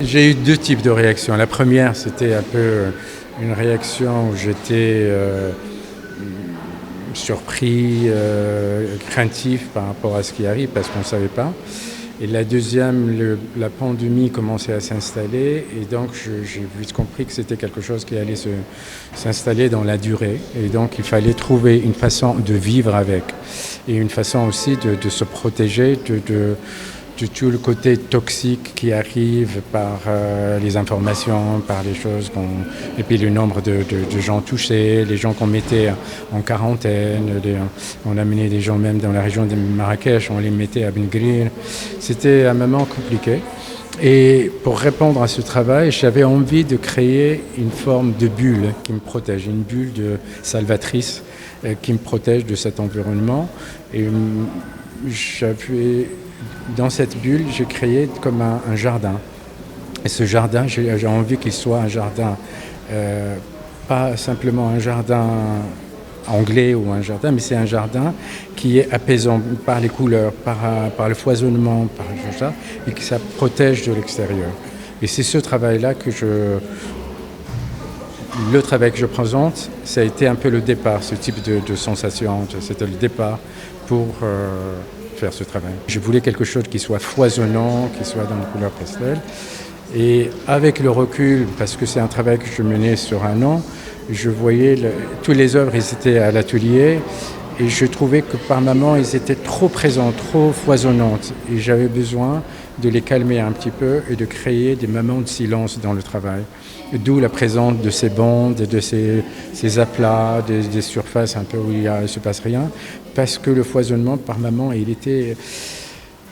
J'ai eu deux types de réactions. La première, c'était un peu une réaction où j'étais surpris, craintif par rapport à ce qui arrive parce qu'on ne savait pas. Et la deuxième, la pandémie commençait à s'installer et donc j'ai vite compris que c'était quelque chose qui allait s'installer dans la durée. Et donc il fallait trouver une façon de vivre avec et une façon aussi de se protéger de tout le côté toxique qui arrive par les informations, par les choses et puis le nombre de gens touchés, les gens qu'on mettait en quarantaine, on amenait des gens même dans la région de Marrakech, on les mettait à Ben Gurir. C'était un moment compliqué. Et pour répondre à ce travail, j'avais envie de créer une forme de bulle qui me protège, une bulle salvatrice qui me protège de cet environnement. Et dans cette bulle, j'ai créé comme un jardin. Et ce jardin, j'ai envie qu'il soit un jardin, pas simplement un jardin anglais ou un jardin, mais c'est un jardin qui est apaisant par les couleurs, par le foisonnement, par tout ça, et que ça protège de l'extérieur. Et c'est ce travail-là le travail que je présente, ça a été un peu le départ, ce type de sensation. C'était le départ pour faire ce travail. Je voulais quelque chose qui soit foisonnant, qui soit dans les couleurs pastel. Et avec le recul, parce que c'est un travail que je menais sur un an, je voyais toutes les œuvres, ils étaient à l'atelier et je trouvais que par moments, ils étaient trop présents, trop foisonnantes. Et j'avais besoin de les calmer un petit peu et de créer des moments de silence dans le travail. D'où la présence de ces bandes, de ces aplats, des surfaces un peu où il ne se passe rien. Parce que le foisonnement, par moments, il était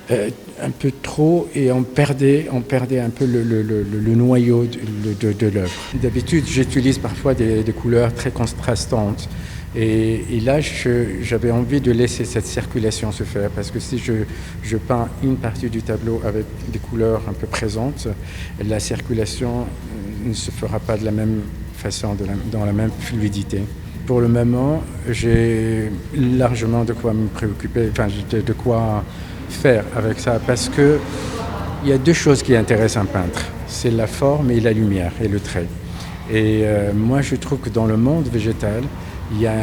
un peu trop et on perdait un peu le noyau de l'œuvre. D'habitude, j'utilise parfois des couleurs très contrastantes. Et là, j'avais envie de laisser cette circulation se faire parce que si je peins une partie du tableau avec des couleurs un peu présentes, la circulation ne se fera pas de la même façon, dans la même fluidité. Pour le moment, j'ai largement de quoi me préoccuper, de quoi faire avec ça parce que il y a deux choses qui intéressent un peintre, c'est la forme et la lumière et le trait. Et moi, je trouve que dans le monde végétal, il y a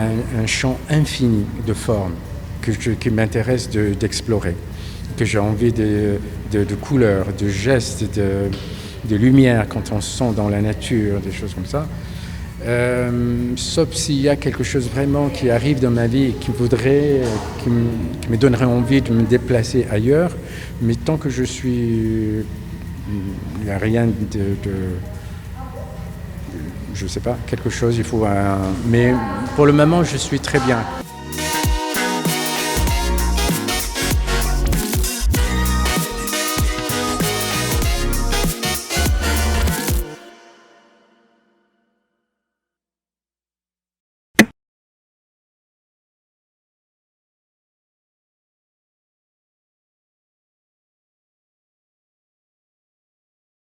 un champ infini de formes qui m'intéresse d'explorer, que j'ai envie de couleurs, de gestes, de lumière quand on se sent dans la nature, des choses comme ça. Sauf s'il y a quelque chose vraiment qui arrive dans ma vie et qui me donnerait envie de me déplacer ailleurs. Mais tant que je suis... Il n'y a rien je ne sais pas, quelque chose, il faut... Mais pour le moment, je suis très bien.